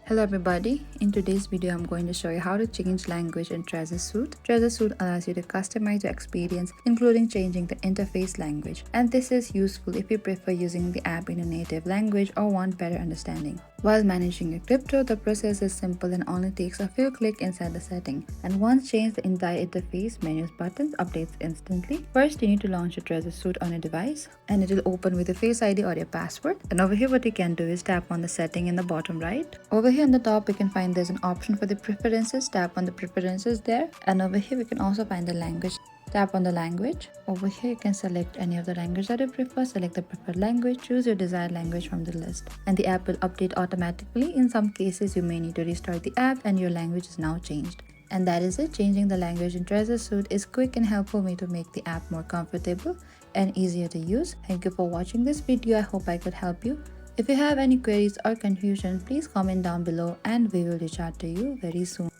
Hello everybody, in today's video I'm going to show you how to change language in Trezor Suite. Trezor Suite allows you to customize your experience including changing the interface language, and this is useful if you prefer using the app in a native language or want better understanding. While managing your crypto, the process is simple and only takes a few clicks inside the setting. And once changed, the entire interface, menus, buttons updates instantly. First, you need to launch your Trezor Suite on your device, and it will open with your Face ID or your password. And over here, what you can do is tap on the setting in the bottom right. Over here on the top, you can find there's an option for the preferences. Tap on the preferences there, and over here we can also find the language. Tap on the language. Over here you can select any of the language that you prefer. Select the preferred language, choose your desired language from the list, and the app will update automatically. In some cases you may need to restart the app and your language is now changed. And that is it. Changing the language in Trezor Suite is quick and helpful way to make the app more comfortable and easier to use. Thank you for watching this video. I hope I could help you. If you have any queries or confusion, please comment down below and we will reach out to you very soon.